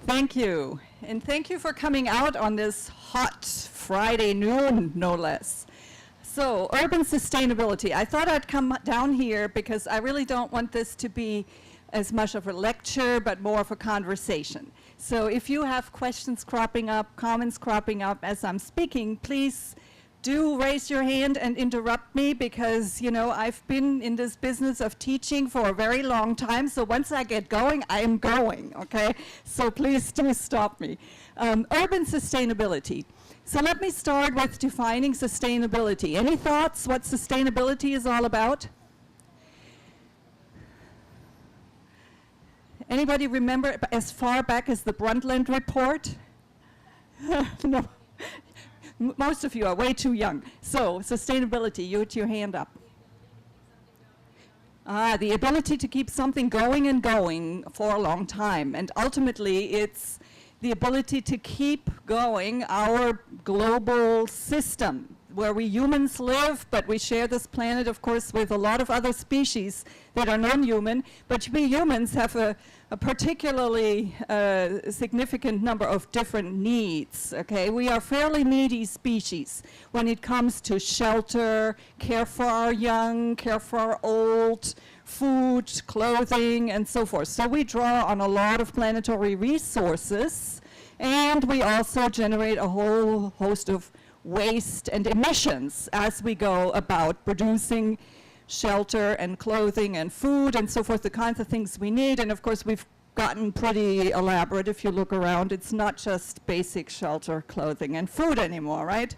Thank you. And thank you for coming out on this hot Friday noon, no less. So, urban sustainability. I thought I'd come down here because I really don't want this to be as much of a lecture, but more of a conversation. So if you have questions cropping up, comments cropping up as I'm speaking, please do raise your hand and interrupt me, because, you know, I've been in this business of teaching for a very long time, so once I get going, I am going, okay? So please do stop me. Urban sustainability. So let me start with defining sustainability. Any thoughts what sustainability is all about? Anybody remember as far back as the Brundtland Report? No. Most of you are way too young. So, sustainability, you put your hand up. The ability to keep something going and going for a long time. And ultimately, it's the ability to keep going our global system where we humans live, but we share this planet, of course, with a lot of other species that are non-human. But we humans have a particularly significant number of different needs, okay? We are fairly needy species when it comes to shelter, care for our young, care for our old, food, clothing, and so forth. So we draw on a lot of planetary resources, and we also generate a whole host of waste and emissions as we go about producing shelter and clothing and food and so forth, the kinds of things we need. And of course, we've gotten pretty elaborate. If you look around, it's not just basic shelter, clothing, and food anymore, right?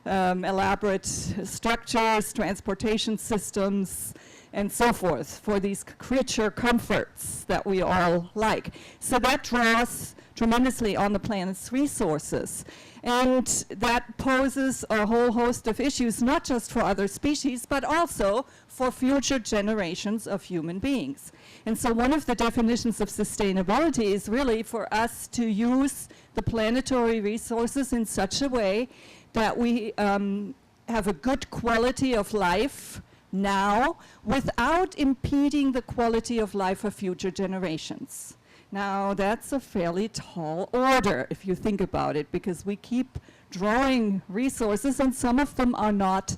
Elaborate structures, transportation systems, and so forth for these creature comforts that we all like. So that draws tremendously on the planet's resources. And that poses a whole host of issues, not just for other species, but also for future generations of human beings. And so one of the definitions of sustainability is really for us to use the planetary resources in such a way that we have a good quality of life now without impeding the quality of life of future generations. Now, that's a fairly tall order, if you think about it, because we keep drawing resources, and some of them are not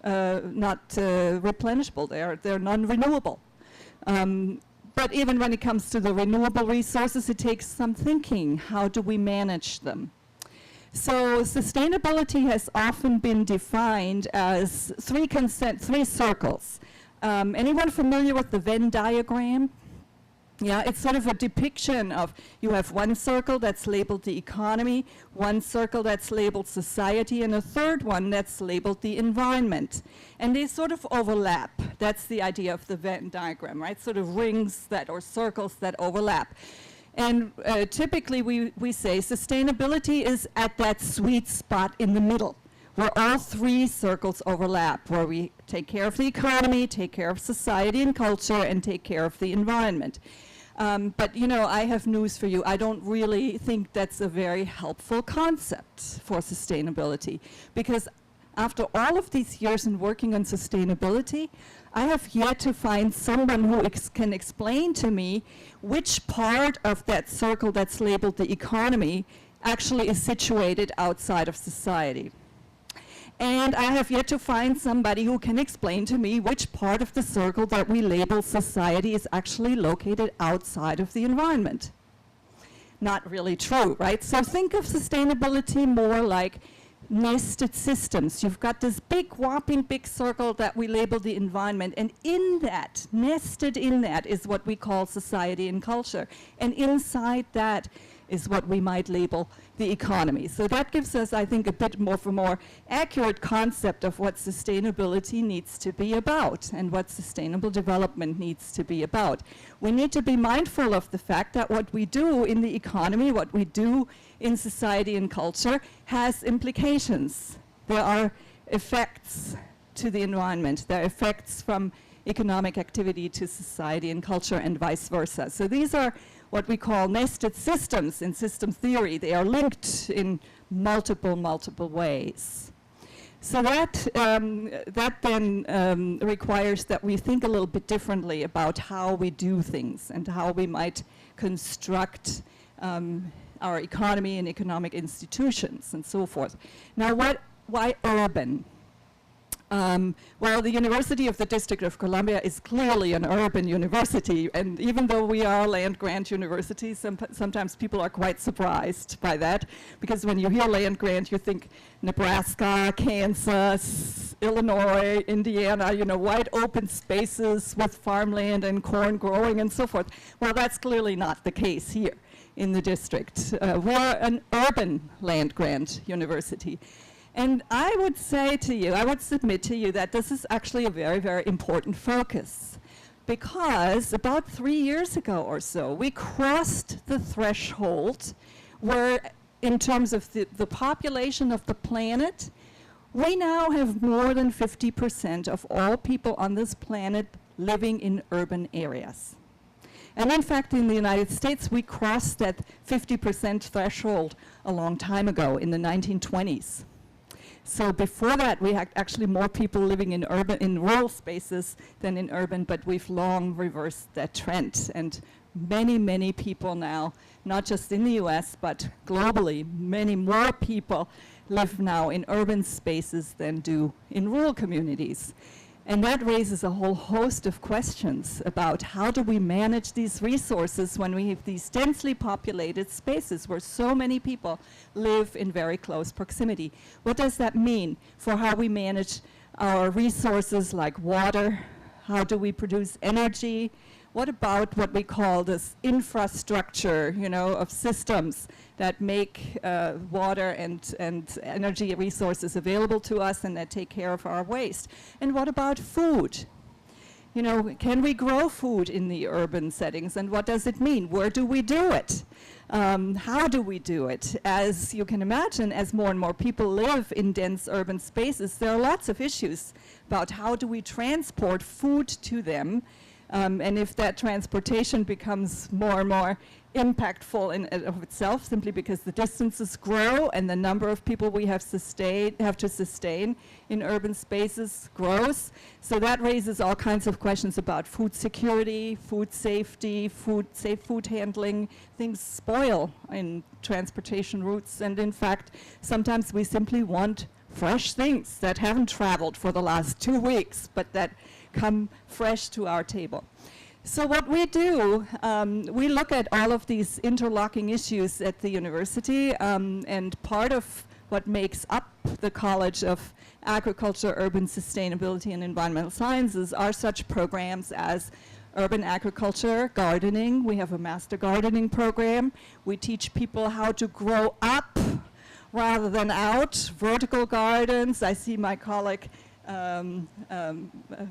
replenishable. They're non-renewable. But even when it comes to the renewable resources, it takes some thinking. How do we manage them? So sustainability has often been defined as three circles. Anyone familiar with the Venn diagram? Yeah, it's sort of a depiction of, you have one circle that's labeled the economy, one circle that's labeled society, and a third one that's labeled the environment. And they sort of overlap. That's the idea of the Venn diagram, right? Sort of rings that, or circles that overlap. And typically we say sustainability is at that sweet spot in the middle, where all three circles overlap, where we take care of the economy, take care of society and culture, and take care of the environment. But, you know, I have news for you. I don't really think that's a very helpful concept for sustainability, because after all of these years in working on sustainability, I have yet to find someone who can explain to me which part of that circle that's labeled the economy actually is situated outside of society. And I have yet to find somebody who can explain to me which part of the circle that we label society is actually located outside of the environment. Not really true, right? So think of sustainability more like nested systems. You've got this big, whopping big circle that we label the environment, and in that, nested in that, is what we call society and culture. And inside that is what we might label the economy. So that gives us, I think, a bit more of a more accurate concept of what sustainability needs to be about and what sustainable development needs to be about. We need to be mindful of the fact that what we do in the economy, what we do in society and culture, has implications. There are effects to the environment. There are effects from economic activity to society and culture, and vice versa. So these are what we call nested systems in system theory. They are linked in multiple ways. So that then requires that we think a little bit differently about how we do things and how we might construct our economy and economic institutions and so forth. Now, why urban? Well, the University of the District of Columbia is clearly an urban university, and even though we are a land-grant university, sometimes people are quite surprised by that, because when you hear land-grant, you think Nebraska, Kansas, Illinois, Indiana, you know, wide open spaces with farmland and corn growing and so forth. Well, that's clearly not the case here in the district. We're an urban land-grant university. And I would say to you, I would submit to you that this is actually a very, very important focus, because about 3 years ago or so, we crossed the threshold where, in terms of the population of the planet, we now have more than 50% of all people on this planet living in urban areas. And in fact, in the United States, we crossed that 50% threshold a long time ago, in the 1920s. So before that, we had actually more people living in rural spaces than in urban, but we've long reversed that trend. And many, many people now, not just in the US, but globally, many more people live now in urban spaces than do in rural communities. And that raises a whole host of questions about how do we manage these resources when we have these densely populated spaces where so many people live in very close proximity. What does that mean for how we manage our resources like water? How do we produce energy? What about what we call this infrastructure, you know, of systems that make water and energy resources available to us and that take care of our waste? And what about food? You know, can we grow food in the urban settings, and what does it mean? Where do we do it? How do we do it? As you can imagine, as more and more people live in dense urban spaces, there are lots of issues about how do we transport food to them. And if that transportation becomes more and more impactful in of itself, simply because the distances grow and the number of people we have to sustain in urban spaces grows. So that raises all kinds of questions about food security, food safety, safe food handling. Things spoil in transportation routes, and in fact, sometimes we simply want fresh things that haven't traveled for the last 2 weeks, but that come fresh to our table. So what we do, we look at all of these interlocking issues at the university, and part of what makes up the College of Agriculture, Urban Sustainability and Environmental Sciences are such programs as urban agriculture, gardening. We have a master gardening program. We teach people how to grow up rather than out, vertical gardens. I see my colleague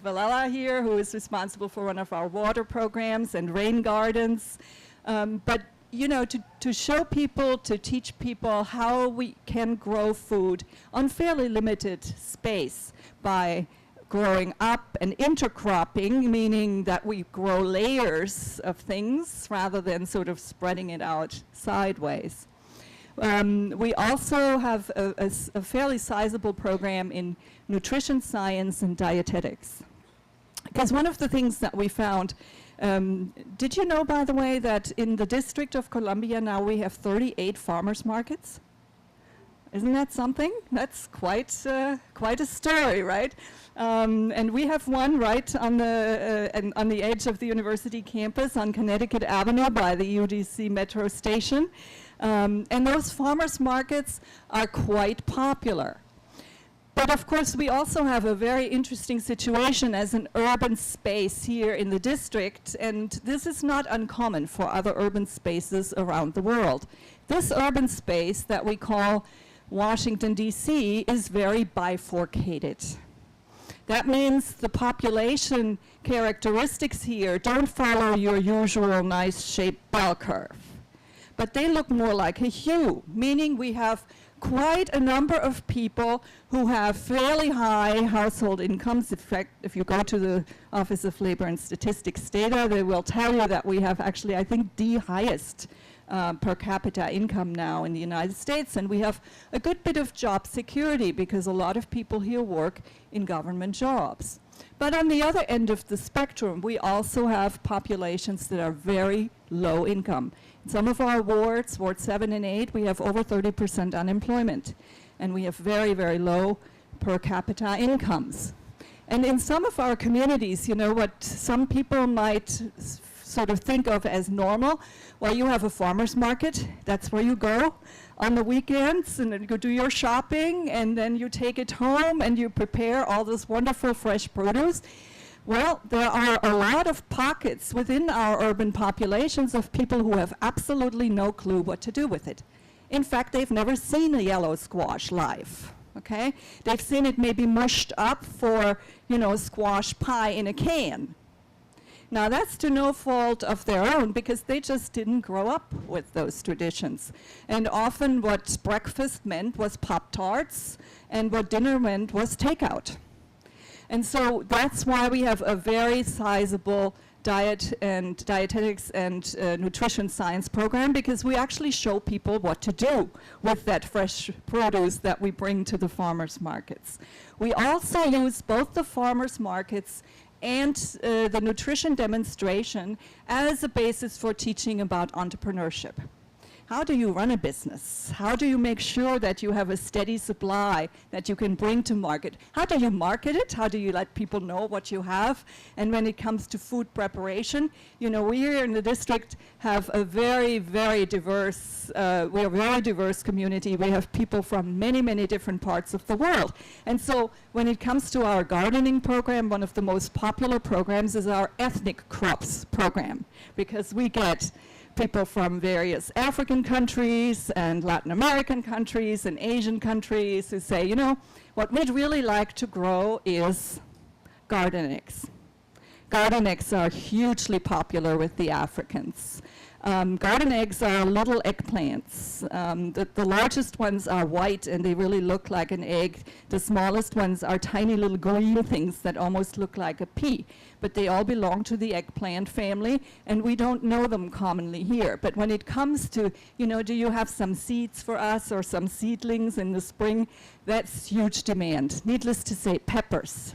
Valella here, who is responsible for one of our water programs, and rain gardens. But you know, to show people, to teach people how we can grow food on fairly limited space by growing up and intercropping, meaning that we grow layers of things rather than sort of spreading it out sideways. We also have a fairly sizable program in nutrition science and dietetics. Because one of the things that we found, did you know, by the way, that in the District of Columbia now we have 38 farmers markets? Isn't that something? That's quite a story, right? And we have one right on the edge of the university campus on Connecticut Avenue by the UDC metro station. And those farmers markets are quite popular. But of course, we also have a very interesting situation as an urban space here in the district, and this is not uncommon for other urban spaces around the world. This urban space that we call Washington, D.C. is very bifurcated. That means the population characteristics here don't follow your usual nice-shaped bell curve, but they look more like a hue, meaning we have quite a number of people who have fairly high household incomes. In fact, if you go to the Office of Labor and Statistics data, they will tell you that we have actually, I think, the highest per capita income now in the United States, and we have a good bit of job security because a lot of people here work in government jobs. But on the other end of the spectrum, we also have populations that are very low income. In some of our wards, Ward 7 and 8, we have over 30% unemployment. And we have very, very low per capita incomes. And in some of our communities, you know, what some people might sort of think of as normal, well, you have a farmer's market, that's where you go on the weekends, and then you do your shopping, and then you take it home, and you prepare all this wonderful fresh produce. Well, there are a lot of pockets within our urban populations of people who have absolutely no clue what to do with it. In fact, they've never seen a yellow squash live, okay? They've seen it maybe mushed up for, you know, squash pie in a can. Now, that's to no fault of their own, because they just didn't grow up with those traditions. And often what breakfast meant was Pop-Tarts, and what dinner meant was takeout. And so that's why we have a very sizable diet and dietetics and nutrition science program, because we actually show people what to do with that fresh produce that we bring to the farmers markets. We also use both the farmers markets and the nutrition demonstration as a basis for teaching about entrepreneurship. How do you run a business? How do you make sure that you have a steady supply that you can bring to market? How do you market it? How do you let people know what you have? And when it comes to food preparation, you know, we here in the district have a very, very diverse, we're a very diverse community. We have people from many, many different parts of the world. And so when it comes to our gardening program, one of the most popular programs is our ethnic crops program, because we get people from various African countries and Latin American countries and Asian countries who say, you know, what we'd really like to grow is garden eggs. Garden eggs are hugely popular with the Africans. Garden eggs are little eggplants. The largest ones are white and they really look like an egg. The smallest ones are tiny little green things that almost look like a pea. But they all belong to the eggplant family, and we don't know them commonly here. But when it comes to, you know, do you have some seeds for us or some seedlings in the spring? That's huge demand. Needless to say, peppers.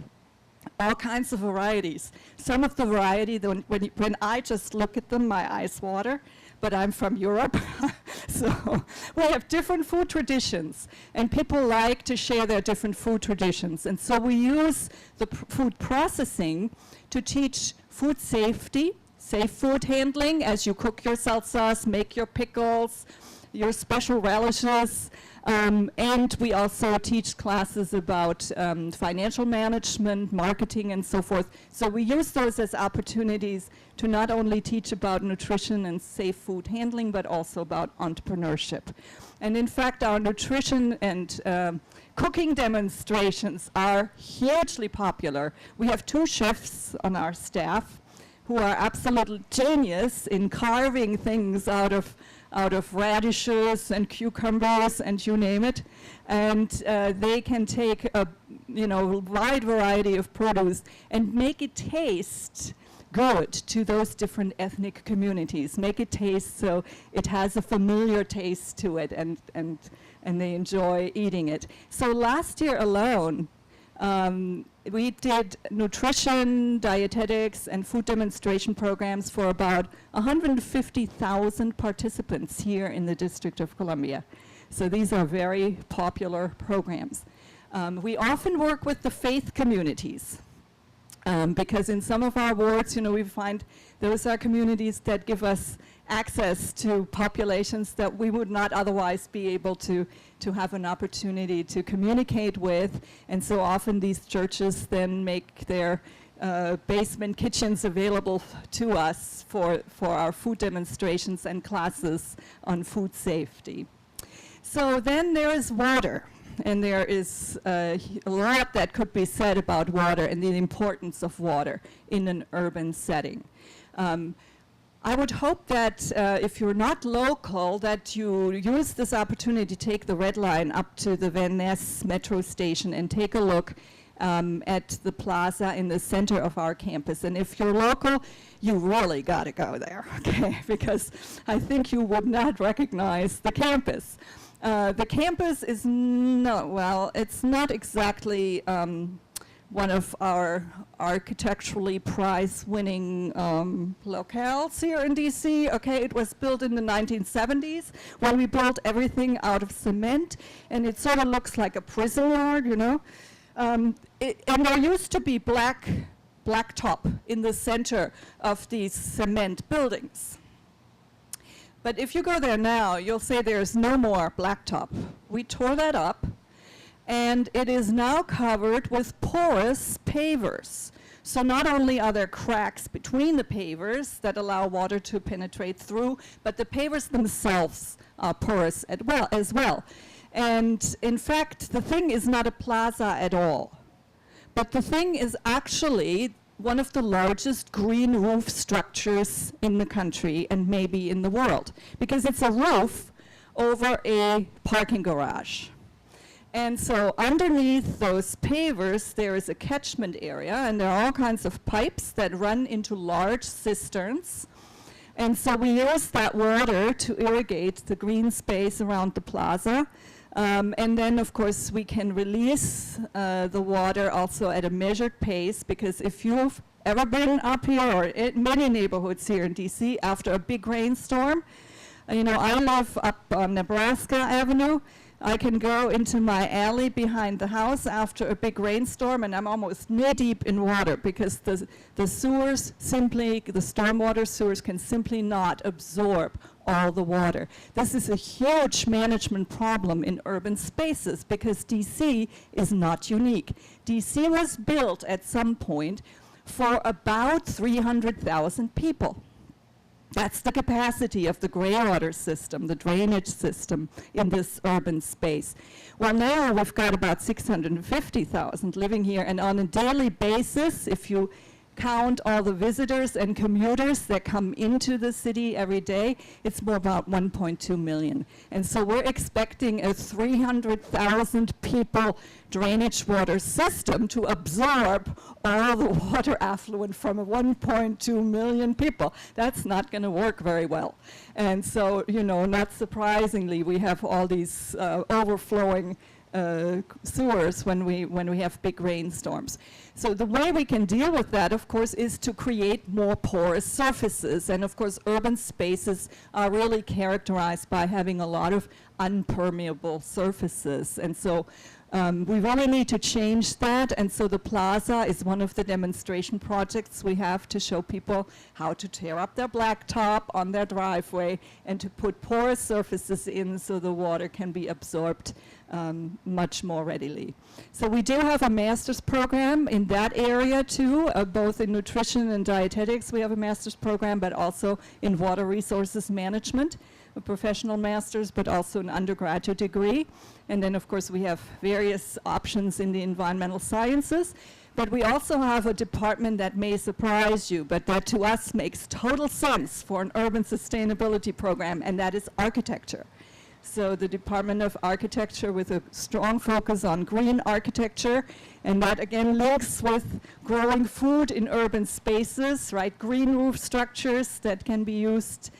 All kinds of varieties. Some of the variety, when I just look at them, my eyes water, but I'm from Europe. So we have different food traditions, and people like to share their different food traditions. And so we use the food processing to teach food safety, safe food handling as you cook your salsas, make your pickles, your special relishes. And we also teach classes about financial management, marketing, and so forth. So we use those as opportunities to not only teach about nutrition and safe food handling, but also about entrepreneurship. And in fact, our nutrition and cooking demonstrations are hugely popular. We have 2 chefs on our staff who are absolute genius in carving things out of radishes and cucumbers and you name it, and they can take a wide variety of produce and make it taste good to those different ethnic communities. Make it taste so it has a familiar taste to it, and they enjoy eating it. So last year alone, we did nutrition, dietetics, and food demonstration programs for about 150,000 participants here in the District of Columbia. So these are very popular programs. We often work with the faith communities because in some of our wards, you know, we find those are communities that give us access to populations that we would not otherwise be able to have an opportunity to communicate with. And so often these churches then make their basement kitchens available to us for our food demonstrations and classes on food safety. So then there is water. And there is a lot that could be said about water and the importance of water in an urban setting. I would hope that if you're not local, that you use this opportunity to take the Red Line up to the Van Ness metro station and take a look at the plaza in the center of our campus. And if you're local, you really got to go there, okay? Because I think you would not recognize the campus. The campus is it's not exactly one of our architecturally prize-winning locales here in DC. Okay, it was built in the 1970s when we built everything out of cement, and it sort of looks like a prison yard, you know. And there used to be blacktop in the center of these cement buildings. But if you go there now, you'll say there's no more blacktop. We tore that up, and it is now covered with porous pavers. So not only are there cracks between the pavers that allow water to penetrate through, but the pavers themselves are porous as well. And in fact, the thing is not a plaza at all. But the thing is actually one of the largest green roof structures in the country and maybe in the world, because it's a roof over a parking garage. And so underneath those pavers, there is a catchment area, and there are all kinds of pipes that run into large cisterns. And so we use that water to irrigate the green space around the plaza. And then, of course, we can release the water also at a measured pace, because if you've ever been up here, or in many neighborhoods here in DC, after a big rainstorm, you know, I live up on Nebraska Avenue. I can go into my alley behind the house after a big rainstorm, and I'm almost knee-deep in water, because the sewers simply, the stormwater sewers can simply not absorb all the water. This is a huge management problem in urban spaces, because DC is not unique. DC was built at some point for about 300,000 people. That's the capacity of the greywater system, the drainage system in this urban space. Well, now we've got about 650,000 living here, and on a daily basis, if you count all the visitors and commuters that come into the city every day, it's more about 1.2 million. And so we're expecting a 300,000 people drainage water system to absorb all the water affluent from 1.2 million people. That's not going to work very well. And so, you know, not surprisingly, we have all these overflowing sewers when we have big rainstorms. So the way we can deal with that, of course, is to create more porous surfaces. And of course, urban spaces are really characterized by having a lot of unpermeable surfaces. And so we really need to change that. And so the plaza is one of the demonstration projects we have to show people how to tear up their blacktop on their driveway and to put porous surfaces in so the water can be absorbed much more readily. So we do have a master's program in that area too, both in nutrition and dietetics. We have a master's program, but also in water resources management, a professional master's, but also an undergraduate degree. And then, of course, we have various options in the environmental sciences. But we also have a department that may surprise you, but that to us makes total sense for an urban sustainability program, and that is architecture. So the Department of Architecture with a strong focus on green architecture, and that again links with growing food in urban spaces, right? Green roof structures that can be used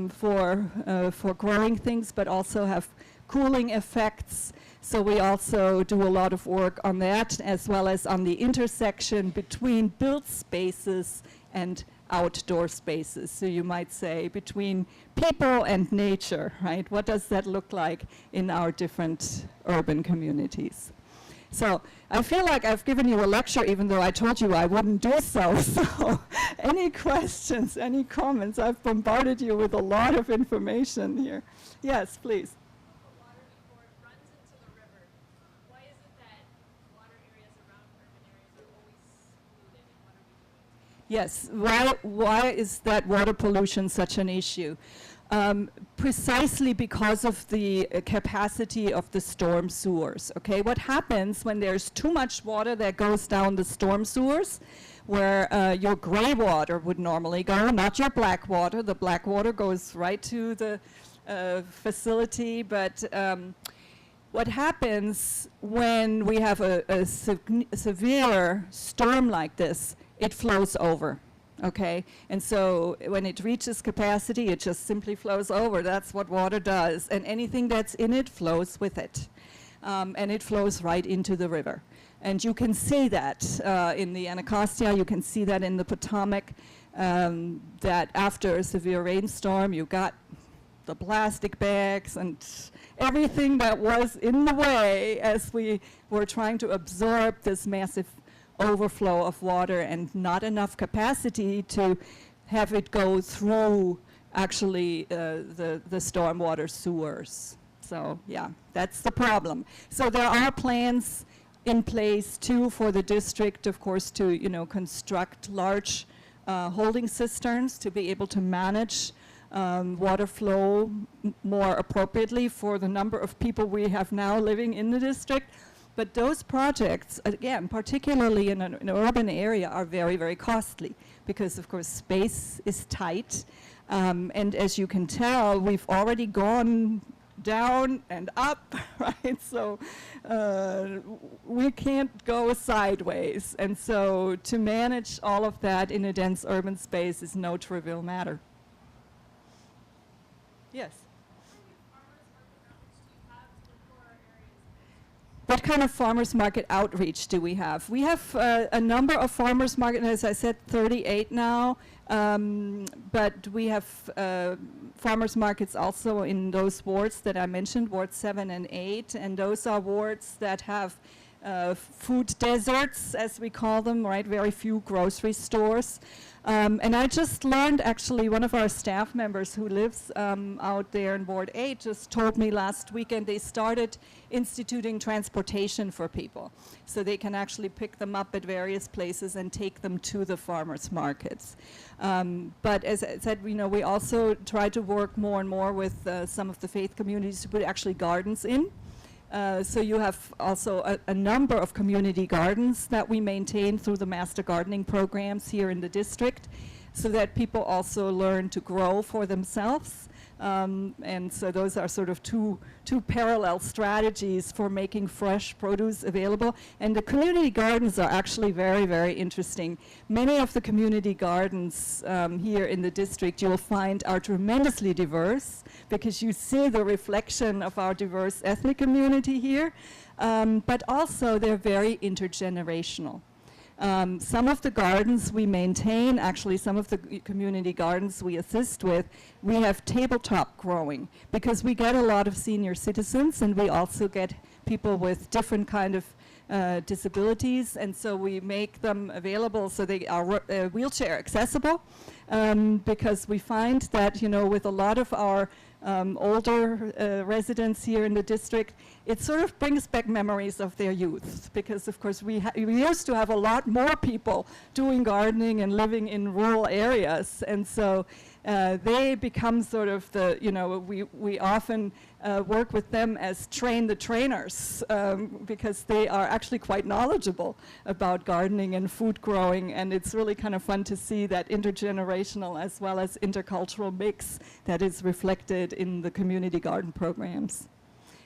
for growing things, but also have cooling effects. So we also do a lot of work on that, as well as on the intersection between built spaces and outdoor spaces. So you might say between people and nature, right? What does that look like in our different urban communities? So I feel like I've given you a lecture, even though I told you I wouldn't do so. So any questions, any comments? I've bombarded you with a lot of information here. Yes, please. Yes, why is that water pollution such an issue? Precisely because of the capacity of the storm sewers, okay? What happens when there's too much water that goes down the storm sewers, where your gray water would normally go, not your black water. The black water goes right to the facility, but what happens when we have a severe storm like this, it flows over, okay? And so when it reaches capacity, it just simply flows over. That's what water does. And anything that's in it flows with it. And it flows right into the river. And you can see that in the Anacostia, you can see that in the Potomac, that after a severe rainstorm, you got the plastic bags and everything that was in the way as we were trying to absorb this massive overflow of water and not enough capacity to have it go through actually the stormwater sewers. So yeah, that's the problem. So there are plans in place too for the district, of course, to construct large holding cisterns to be able to manage water flow more appropriately for the number of people we have now living in the district. But those projects, again, particularly in an urban area, are very, very costly because, of course, space is tight. And as you can tell, we've already gone down and up, right? So we can't go sideways. And so to manage all of that in a dense urban space is no trivial matter. Yes? What kind of farmers market outreach do we have? We have a number of farmers market, as I said, 38 now, but we have farmers markets also in those wards that I mentioned, wards 7 and 8, and those are wards that have food deserts, as we call them, right? Very few grocery stores. And I just learned, actually, one of our staff members who lives out there in Ward 8 just told me last weekend they started instituting transportation for people. So they can actually pick them up at various places and take them to the farmers markets. But as I said, we also try to work more and more with some of the faith communities to put actually gardens in. So you have also a number of community gardens that we maintain through the master gardening programs here in the district, so that people also learn to grow for themselves. And so those are sort of two parallel strategies for making fresh produce available. And the community gardens are actually very, very interesting. Many of the community gardens here in the district you'll find are tremendously diverse, because you see the reflection of our diverse ethnic community here, but also they're very intergenerational. Some of the gardens we maintain, actually some of the community gardens we assist with, we have tabletop growing, because we get a lot of senior citizens and we also get people with different kind of disabilities, and so we make them available so they are wheelchair accessible, because we find that with a lot of our older residents here in the district, it sort of brings back memories of their youth, because of course we used to have a lot more people doing gardening and living in rural areas, and so they become sort of the, we often work with them as train the trainers, because they are actually quite knowledgeable about gardening and food growing, and it's really kind of fun to see that intergenerational as well as intercultural mix that is reflected in the community garden programs.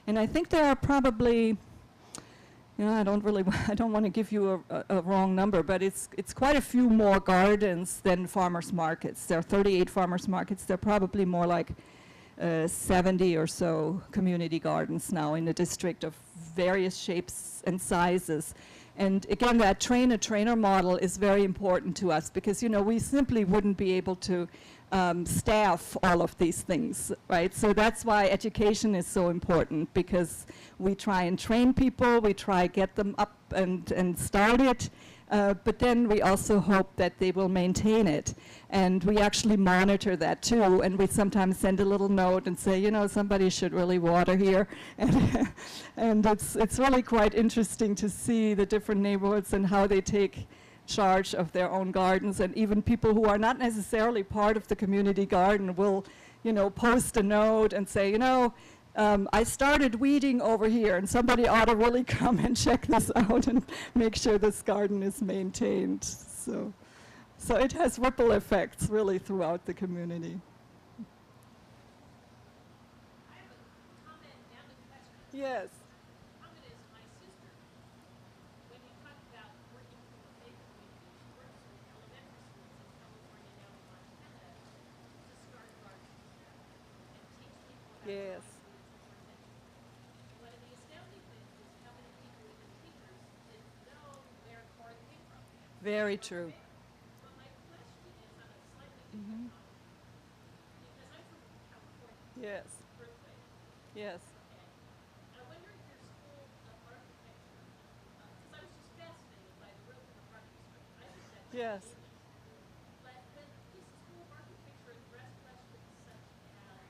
And I think there are probably, I don't want to give you a wrong number, but it's quite a few more gardens than farmers markets. There are 38 farmers markets. There are probably more like 70 or so community gardens now in the district of various shapes and sizes. And again, that train-a-trainer model is very important to us, because we simply wouldn't be able to staff all of these things, right? So that's why education is so important, because we try and train people, we try get them up and start it, but then we also hope that they will maintain it. And we actually monitor that too, and we sometimes send a little note and say, somebody should really water here. And it's really quite interesting to see the different neighborhoods and how they take charge of their own gardens, and even people who are not necessarily part of the community garden will, post a note and say, I started weeding over here, and somebody ought to really come and check this out and make sure this garden is maintained. So it has ripple effects really throughout the community. I have a comment and a question. Yes. Comment is my sister. When you talk about working from a faith community, she works with elementary schools in California now in Montana to start gardens and teach people how to Yes. one of the astounding things is how many people, even teachers, didn't know Very true. But my question is on a slightly different topic, because I'm from California, Yes. earthquake. Yes. Okay. I wonder if your school of architecture, because I was just fascinated by the roof and the parking structure. I think that's Yes. genius. But does the school of architecture address questions such as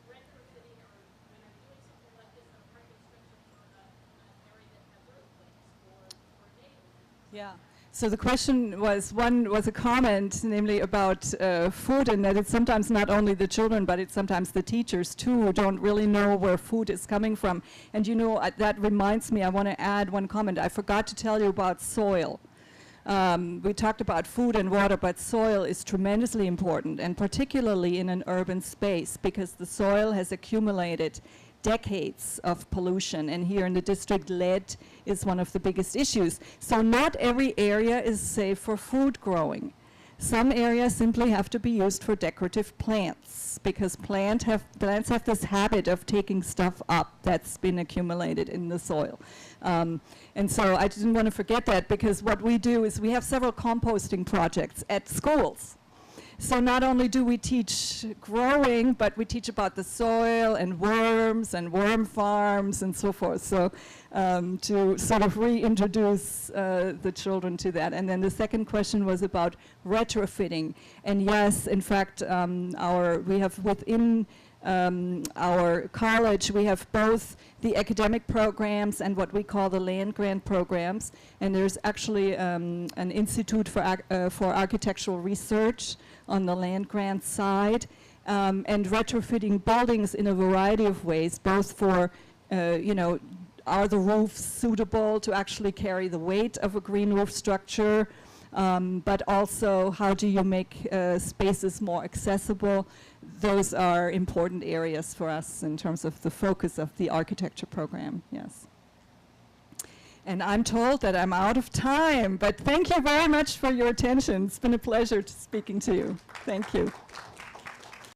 retrofitting, or when you're doing something like this on a parking structure for an area that has earthquakes or tornadoes? Yeah. So the question was, one was a comment, namely about food, and that it's sometimes not only the children, but it's sometimes the teachers too, who don't really know where food is coming from. And you know, that reminds me, I want to add one comment. I forgot to tell you about soil. We talked about food and water, but soil is tremendously important, and particularly in an urban space, because the soil has accumulated decades of pollution, and here in the district, lead is one of the biggest issues. So not every area is safe for food growing. Some areas simply have to be used for decorative plants, because plants have this habit of taking stuff up that's been accumulated in the soil. And so I didn't want to forget that, because what we do is we have several composting projects at schools. So not only do we teach growing, but we teach about the soil and worms and worm farms and so forth. So to sort of reintroduce the children to that. And then the second question was about retrofitting. And yes, in fact, we have within our college, we have both the academic programs and what we call the land grant programs. And there's actually an institute for architectural research on the land grant side, and retrofitting buildings in a variety of ways, both for, are the roofs suitable to actually carry the weight of a green roof structure, but also how do you make spaces more accessible. Those are important areas for us in terms of the focus of the architecture program, yes. And I'm told that I'm out of time, but thank you very much for your attention. It's been a pleasure speaking to you. Thank you.